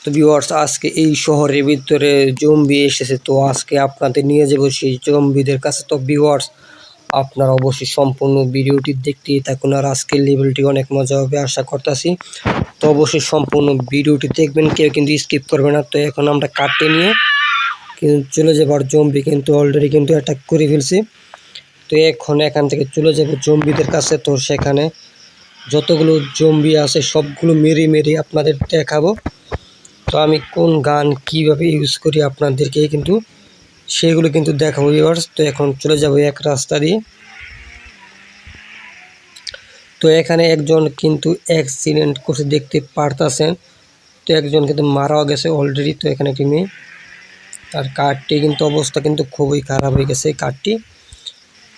তো ভিউয়ার্স, আজকে এই শহরের ভিতরে জম্বি এসেছে। তো আজকে আপনাদের নিয়ে যাবো সেই জম্বিদের কাছে। তো ভিউয়ার্স, আপনারা অবশ্যই সম্পূর্ণ ভিডিওটি দেখতেই থাকুন। আর আজকের লেভেলটি অনেক মজা হবে আশা করতেছি। তো অবশ্যই সম্পূর্ণ ভিডিওটি দেখবেন, কেউ কিন্তু স্কিপ করবে না। তো এখন আমরা কাটতে নিয়ে কিন্তু চলে যাবো। আর জম্বি কিন্তু অলরেডি কিন্তু অ্যাটাক করে ফেলছে। তো এখন এখান থেকে চলে যাবো জম্বিদের কাছে। তো সেখানে যতগুলো জম্বি আছে সবগুলো মেরে মেরে আপনাদের দেখাবো। তো আমি কোন গান কিভাবে ইউজ করি আপনাদেরকে কিন্তু সেগুলো কিন্তু দেখাবো ভিউয়ার্স। তো এখন চলে যাব এক রাস্তা দিয়ে। তো এখানে একজন কিন্তু অ্যাক্সিডেন্ট করছে দেখতে পারতাছেন। তো একজন কিন্তু মারাও গেছে অলরেডি। তো এখানে একটি মেয়ে, তার কারটি কিন্তু অবস্থা কিন্তু খুবই খারাপ হয়ে গেছে কারটি।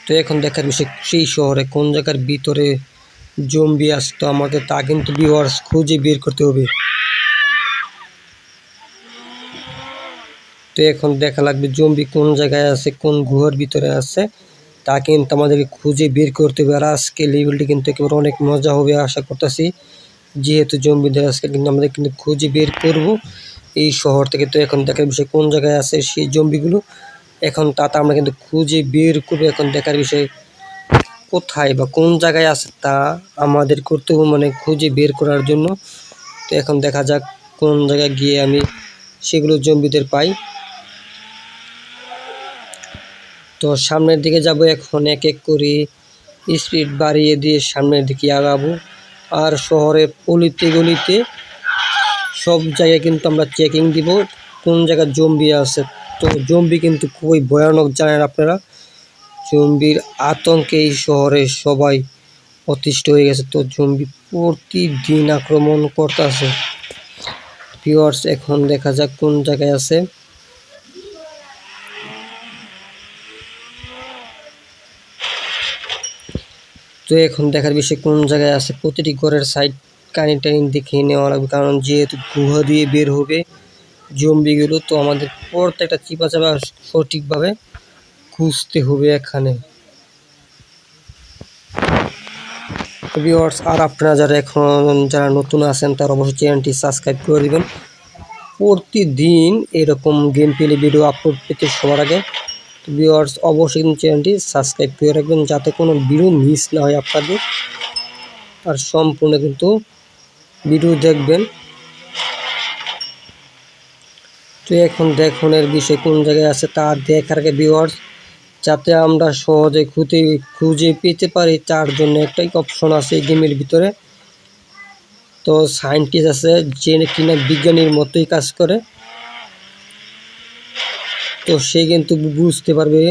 তো এখন দেখার বিষয় সেই শহরে কোন জায়গার ভিতরে জম্বি আছে। তো আমাদের তা কিন্তু ভিউয়ার্স খুঁজে বের করতে হবে। তো এখন দেখা লাগবে জম্বি কোন জায়গায় আছে, কোন গুহার ভিতরে আছে, তা কিন্তু আমাদেরকে খুঁজে বের করতে হবে। আর আজকে লেভেলটি কিন্তু একেবারে অনেক মজা হবে আশা করতেছি, যেহেতু জম্বিদের আজকে কিন্তু আমাদের কিন্তু খুঁজে বের করব এই শহর থেকে। তো এখন দেখার বিষয় কোন জায়গায় আছে সেই জম্বিগুলো, এখন তা আমরা কিন্তু খুঁজে বের করবো। এখন দেখার বিষয় কোথায় বা কোন জায়গায় আছে তা আমাদের করতে হবে, মানে খুঁজে বের করার জন্য। তো এখন দেখা যাক কোন জায়গায় গিয়ে আমি সেগুলো জম্বিদের পাই। তো সামনের দিকে যাব এখন, এক এক করে স্পিড বাড়িয়ে দিয়ে সামনের দিকে আগাবো। আর শহরে অলিতে গলিতে সব জায়গায় কিন্তু আমরা চেকিং দিব কোন জায়গায় জম্বি আছে। তো জম্বি কিন্তু খুবই ভয়ানক, জানেন আপনারা, জম্বির আতঙ্কে এই শহরে সবাই অতিষ্ঠ হয়ে গেছে। তো জম্বি প্রতিদিন আক্রমণ করতেছে ভিউয়ার্স। এখন দেখা যাক কোন জায়গায় আছে। তো এখন দেখার বিষয় কোন জায়গায় আছে, প্রতিটি ঘরের সাইড কানি টানি দেখে নেওয়া লাগবে, কারণ যেহেতু গুহা দিয়ে বের হবে জম্বিগুলো। তো আমাদের প্রত্যেকটা চিপা চাপা সঠিকভাবে খুঁজতে হবে এখানে ভিউয়ার্স। আর আপনারা যারা নতুন আছেন তারা অবশ্যই চ্যানেলটি সাবস্ক্রাইব করে দেবেন। প্রতিদিন এরকম গেম প্লে ভিডিও আপলোড পেতে সবার আগে ভিউয়ার্স অবশ্যই চ্যানেলটি সাবস্ক্রাইব করে রাখবেন, যাতে কোনো ভিডিও মিস না হয় আপনাদের। আর সম্পূর্ণ কিন্তু ভিডিও দেখবেন। তো এখন দেখনের বিষয় কোন জায়গায় আছে তা দেখার আগে ভিউয়ার্স, যাতে আমরা সহজে খুঁজে পেতে পারি তার জন্য একটাই অপশন আছে এই গেমের ভিতরে। তো সায়েন্টিস্ট আছে যে কিনা বিজ্ঞানীর মতোই কাজ করে, তো সে কিন্তু বুঝতে পারবে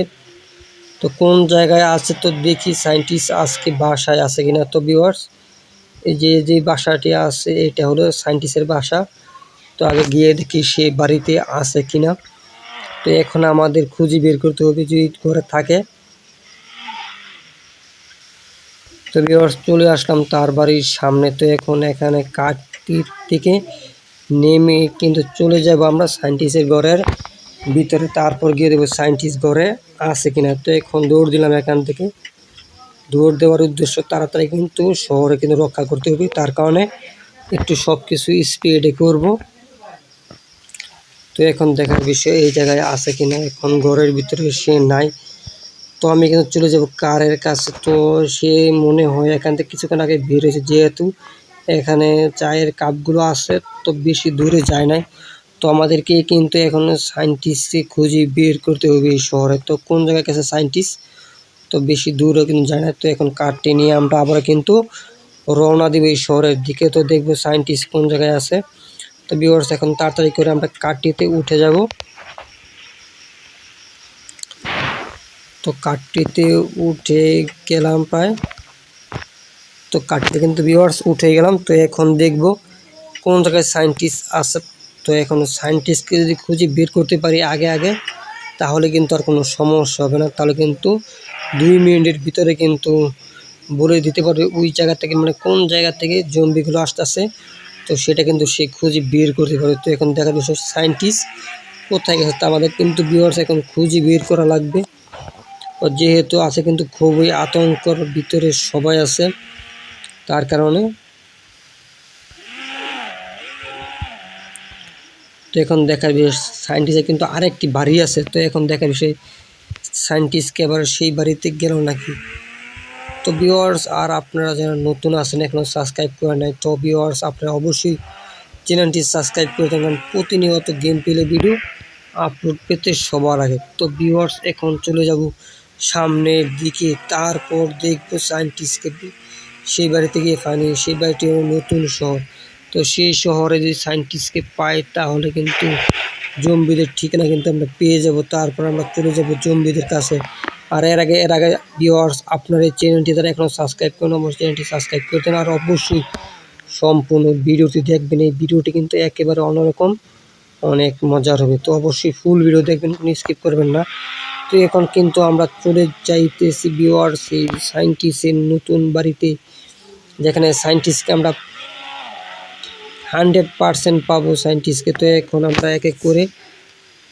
তো কোন জায়গায় আছে। তো দেখি সায়েন্টিস্ট আজকে বাসায় আছে কিনা। তো ভিউয়ার্স, এই যে বাসাটি আছে এটা হলো সায়েন্টিস্টের বাসা। তো আগে গিয়ে দেখি সে বাড়িতে আছে কিনা। তো এখন আমাদের খুঁজে বের করতে হবে যদি ঘরে থাকে। তো ভিউয়ার্স চলে আসলাম তার বাড়ির সামনে। তো এখন এখানে কাঠটির থেকে নেমে কিন্তু চলে যাব আমরা সায়েন্টিস্টের ঘরের ভিতরে, তারপর গিয়ে দেবো সায়েন্টিস্ট ঘরে আছে কিনা। তো এখন দৌড় দিলাম এখান থেকে। দৌড় দেওয়ার উদ্দেশ্য তাড়াতাড়ি কিন্তু শহরে কিন্তু রক্ষা করতে হবে, তার কারণে একটু সব কিছু স্পিডে করব। তো এখন দেখার বিষয় এই জায়গায় আছে কিনা। এখন ঘরের ভিতরে সে নাই। তো আমি কিন্তু চলে যাব কারের কাছে। তো সে মনে হয় এখান থেকে কিছুক্ষণ আগে বের হয়েছে, যেহেতু এখানে চায়ের কাপগুলো আছে তো বেশি দূরে যায় নাই। তো আমাদেরকে কিন্তু এখন সায়েন্টিস্টকে খুঁজে বের করতে হবে এই শহরে। তো কোন জায়গায় গেছে সায়েন্টিস্ট, তো বেশি দূরও কিন্তু যায় না। তো এখন কারটি নিয়ে আমরা আবার কিন্তু রওনা দিব এই শহরের দিকে। তো দেখবো সায়েন্টিস্ট কোন জায়গায় আছে। তো ভিউয়ার্স এখন তাড়াতাড়ি করে আমরা কারটিতে উঠে যাব। তো কারটিতে উঠে গেলাম প্রায়। তো কারটিতে কিন্তু ভিউয়ার্স উঠে গেলাম। তো এখন দেখব কোন জায়গায় সায়েন্টিস্ট আছে। তো এখন সায়েন্টিস্টকে যদি খুঁজে বের করতে পারি আগে তাহলে কিন্তু আর কোনো সমস্যা হবে না। তাহলে কিন্তু 2 মিনিটের ভিতরে কিন্তু বলে দিতে পারবে ওই জায়গা থেকে, মানে কোন জায়গা থেকে জম্বিগুলো আসতেছে। তো সেটা কিন্তু সে খুঁজে বের করতে পারবে। তো এখন দেখার বিষয় সায়েন্টিস্ট কোথায় গেছে, তা আমাদের কিন্তু ভিউয়ার্স এখন খুঁজে বের করা লাগবে। ও যেহেতু আছে কিন্তু খুবই আতঙ্কর ভিতরে সবাই আছে, তার কারণে তো এখন দেখার বিষয় সায়েন্টিস্টের কিন্তু আরেকটি বাড়ি আছে। তো এখন দেখার বিষয় সায়েন্টিস্টকে আবার সেই বাড়িতে গেল নাকি। তো ভিউয়ার্স, আর আপনারা যারা নতুন আছেন এখনও সাবস্ক্রাইব করে নাই, তো ভিউয়ার্স আপনারা অবশ্যই চ্যানেলটি সাবস্ক্রাইব করে দেবেন প্রতিনিয়ত গেম প্লে ভিডিও আপলোড পেতে সবার আগে। তো ভিউয়ার্স এখন চলে যাব সামনের দিকে, তারপর দেখবো সায়েন্টিস্টকে সেই বাড়িতে গিয়ে ফানি। সেই বাড়িটি হলো নতুন শহর। তো সেই শহরে যদি সায়েন্টিস্টকে পাই তাহলে কিন্তু জম্বিদের ঠিকানা কিন্তু আমরা পেয়ে যাব, তারপর আমরা চলে যাব জম্বিদের কাছে। আর এর আগে ভিউয়ার্স আপনার এই চ্যানেলটি যারা এখনও সাবস্ক্রাইব করেন অবশ্যই চ্যানেলটি সাবস্ক্রাইব করতেন, আর অবশ্যই সম্পূর্ণ ভিডিওটি দেখবেন। এই ভিডিওটি কিন্তু একেবারে অন্যরকম, অনেক মজার হবে। তো অবশ্যই ফুল ভিডিও দেখবেন, কোনো স্কিপ করবেন না। তো এখন কিন্তু আমরা চলে যাইতেছি ভিউয়ার্স এই সায়েন্টিস্টের নতুন বাড়িতে, যেখানে সায়েন্টিস্টকে আমরা 100% পাবো সায়েন্টিস্টকে। তো এখন আমরা এক এক করে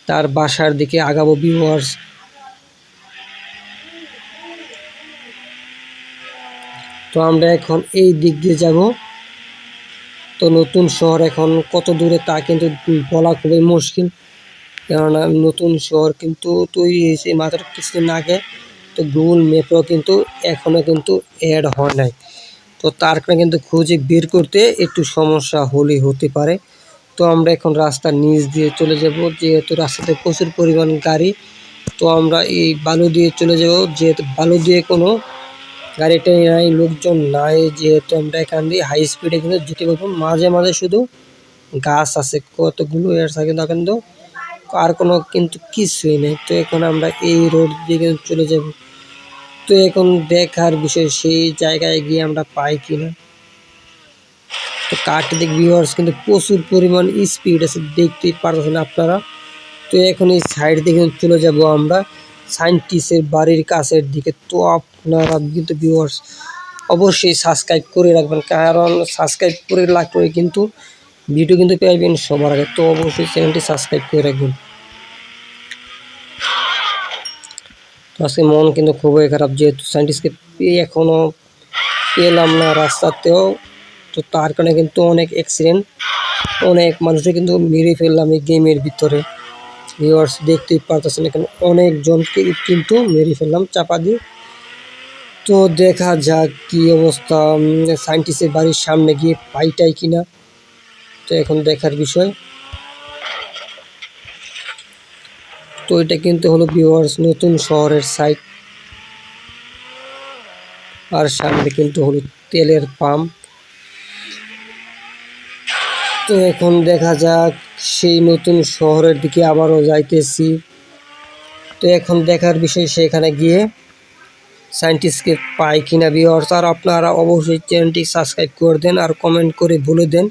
তার বাসার দিকে আগাবো ভিউয়ার্স। তো আমরা এখন এই দিক দিয়ে যাব। তো নতুন শহর এখন কত দূরে তা কিন্তু বলা খুবই মুশকিল, কেননা নতুন শহর কিন্তু তৈরি হয়েছে মাত্র কিছুদিন আগে। তো গুগল ম্যাপেও কিন্তু এখনও কিন্তু অ্যাড হয় নাই। তো তার কারণে কিন্তু খুঁজে বের করতে একটু সমস্যা হতে পারে। তো আমরা এখন রাস্তার নিচ দিয়ে চলে যাব, যেহেতু রাস্তাতে প্রচুর পরিমাণ গাড়ি। তো আমরা এই বালু দিয়ে চলে যাব, যেহেতু বালু দিয়ে কোনো গাড়িটা নাই, লোকজন নাই, যেহেতু আমরা এখান দিয়ে হাই স্পিডে কিন্তু যেতে পারবো। মাঝে মাঝে শুধু গাছ আছে কতগুলো, এর সাথে কিন্তু আর কোনো কিন্তু কিছুই নেই। তো এখন আমরা এই রোড দিয়ে কিন্তু চলে যাব। তো এখন দেখার বিষয় সেই জায়গায় গিয়ে আমরা পাই কিনা। তো কারটি দিক ভিউয়ার্স কিন্তু প্রচুর পরিমাণ স্পিড আছে, দেখতেই পারছেন আপনারা। তো এখন এই সাইড দিকে চলে যাব আমরা সায়েন্টিস্টের বাড়ির কাছের দিকে। তো আপনারা কিন্তু ভিউয়ার্স অবশ্যই সাবস্ক্রাইব করে রাখবেন, কারণ সাবস্ক্রাইব করে রাখলে কিন্তু ভিডিও কিন্তু পাইবেন সবার আগে। তো অবশ্যই চ্যানেলটি সাবস্ক্রাইব করে রাখবেন। তো আজকে মন কিন্তু খুবই খারাপ, যেহেতু সায়েন্টিস্টকে এখনও পেলাম না রাস্তাতেও। তো তার কারণে কিন্তু অনেক অ্যাক্সিডেন্ট, অনেক মানুষের কিন্তু মেরে ফেললাম এই গেমের ভিতরে। ভিউয়ার্স দেখতেই পারতেছেন এখানে অনেকজনকে কিন্তু মেরে ফেললাম চাপা দিয়ে। তো দেখা যাক কি অবস্থা, সায়েন্টিস্টের বাড়ির সামনে গিয়ে পাইটাই কিনা। তো এখন দেখার বিষয়। তো এটা কিন্তু হলো ভিউয়ার্স নতুন শহরের সাইট, আর সামনে কিন্তু হলো তেলের পাম্প। তো এখন দেখা যাক সেই নতুন শহরের দিকে আবারও যাইতেছি। তো এখন দেখার বিষয় সেখানে গিয়ে সায়েন্টিস্টকে পাই কিনা ভিউয়ার্স। আর আপনারা অবশ্যই চ্যানেলটি সাবস্ক্রাইব করে দেন আর কমেন্ট করে বলে দেন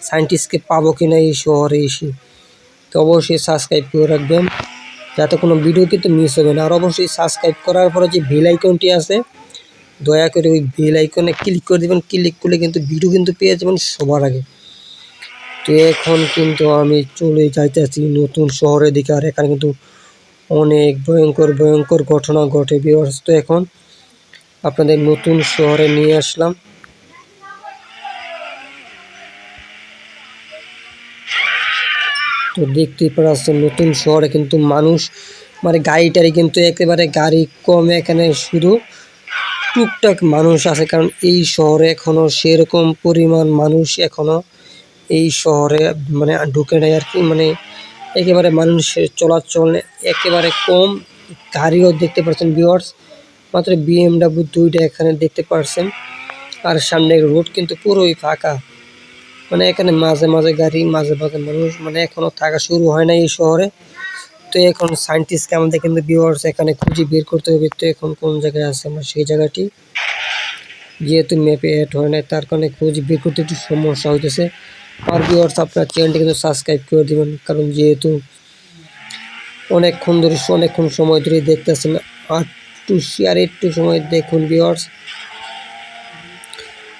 সায়েন্টিস্টকে পাবো কিনা এই শহরে এসে। তো অবশ্যই সাবস্ক্রাইব করে রাখবেন যাতে কোনো ভিডিও কিন্তু মিস হবে না। আর অবশ্যই সাবস্ক্রাইব করার পরে যে বেল আইকনটি আছে দয়া করে ওই বেল আইকনে ক্লিক করে দেবেন, ক্লিক করলে কিন্তু ভিডিও কিন্তু পেয়ে যাবেন সবার আগে। তো এখন কিন্তু আমি চলে যাইতেছি নতুন শহরের দিকে, আর এখানে কিন্তু অনেক ভয়ঙ্কর ভয়ঙ্কর ঘটনা ঘটে ভিউয়ার্স। তো এখন আপনাদের নতুন শহরে নিয়ে আসলাম। তো দেখতেই পাচ্ছেন নতুন শহরে কিন্তু মানুষ মানে গাড়িটারি কিন্তু একেবারে গাড়ি কম, এখানে শুধু টুকটাক মানুষ আছে, কারণ এই শহরে এখনও সেরকম পরিমাণ মানুষ এখনও এই শহরে মানে ঢুকে নেয় আর কি, মানে একেবারে মানুষের চলাচল একেবারে কম। গাড়িও দেখতে পাচ্ছেন ভিউয়ার্স, মাত্র BMW 2টা এখানে দেখতে পাচ্ছেন। আর সামনের রোড কিন্তু পুরোই ফাঁকা, মানে এখানে মাঝে মাঝে গাড়ি মাঝে মাঝে মানুষ, মানে এখনও থাকা শুরু হয় না এই শহরে। তো এখন সায়েন্টিস্টকে আমাদের কিন্তু ভিউয়ার্স এখানে খুঁজে বের করতে হবে। তো এখন কোন জায়গায় আছে আমরা সেই জায়গাটি, যেহেতু ম্যাপে অ্যাড হয় না তার কারণে খুঁজে বের করতে একটু সমস্যা হইতেছে। আর ভিউয়ার্স আপনার চ্যানেলটি কিন্তু সাবস্ক্রাইব করে দেবেন, কারণ যেহেতু অনেকক্ষণ সময় ধরে দেখতেছেন। আর একটু শেয়ার একটু সময় দেখুন ভিউয়ার্স।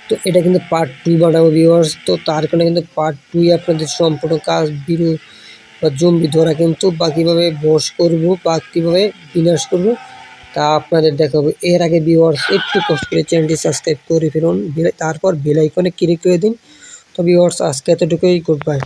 তো এটা কিন্তু পার্ট 2 বানাবো ভিউয়ার্স। তো তার কারণে কিন্তু পার্ট 2 আপনাদের সম্পূর্ণ কাজ বিরু বা জম্বি ধরা কিন্তু বা কীভাবে বশ করবো বা কীভাবে বিনাশ করবো তা আপনাদের দেখাবো। এর আগে ভিউয়ার্স একটু কষ্ট করে চ্যানেলটি সাবস্ক্রাইব করে ফেলুন, তারপর বেল আইকনে ক্লিক করে দিন। তো ভিউয়ার্স আজকে এতটুকুই, গুড বাই।